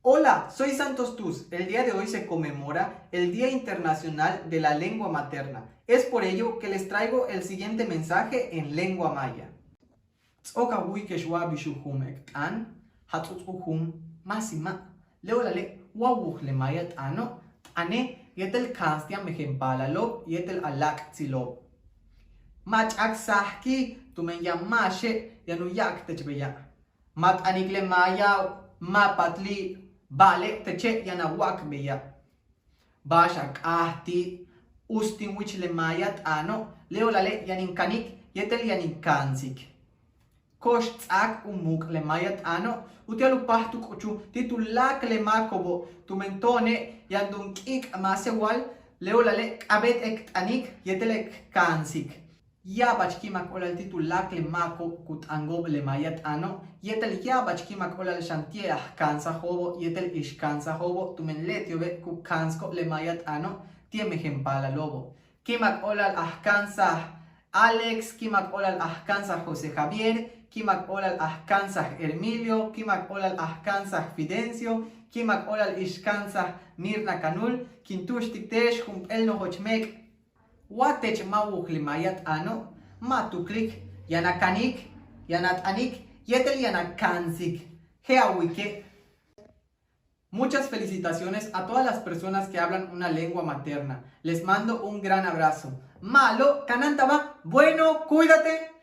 Hola, soy Santos Tuz. El día de hoy se conmemora el Día Internacional de la Lengua Materna. Es por ello que les traigo el siguiente mensaje en lengua maya. Tsokawi keshwa bishuhumek an hatsuhum masima. Leolale wawuh le mayat ano ane yetel kanstia mejempalalo yetel alak tzilo. Machak sahki tumen yamashe yanuyak techbeya. Mat anikle maya mapatli Vale, teche yanawak beya. Bashak ahti ustin wich le mayat ano leolale yaninkanik yetel yaninkansik. Kosh tzak umuk le mayat ano utialupahtu kuchu titulak le makobo tumentone yandunkik masewal leolale abet ek anik yetelek kansik. Ya bachkimak olal titulak le mako kut angob le mayat ano yetel ya bachkimak olal shantiah kansa hobo yetel ish kansa hobo tumen letiobe ku kansko le mayat ano tieme jempala lobo kimak olal ahkansa Alex kimak olal ahkansa José Javier kimak olal ahkansa Hermilio kimak olal ahkansa Fidencio kimak olal ish kansa Mirna Kanul kintush tiktesh hum el no hochmek Watech mawuk limayat ano matuklik yanakanik yanatanik yetel yanakansik heawike. Muchas felicitaciones a todas las personas que hablan una lengua materna. Les mando un gran abrazo. Malo, canantaba, bueno, cuídate.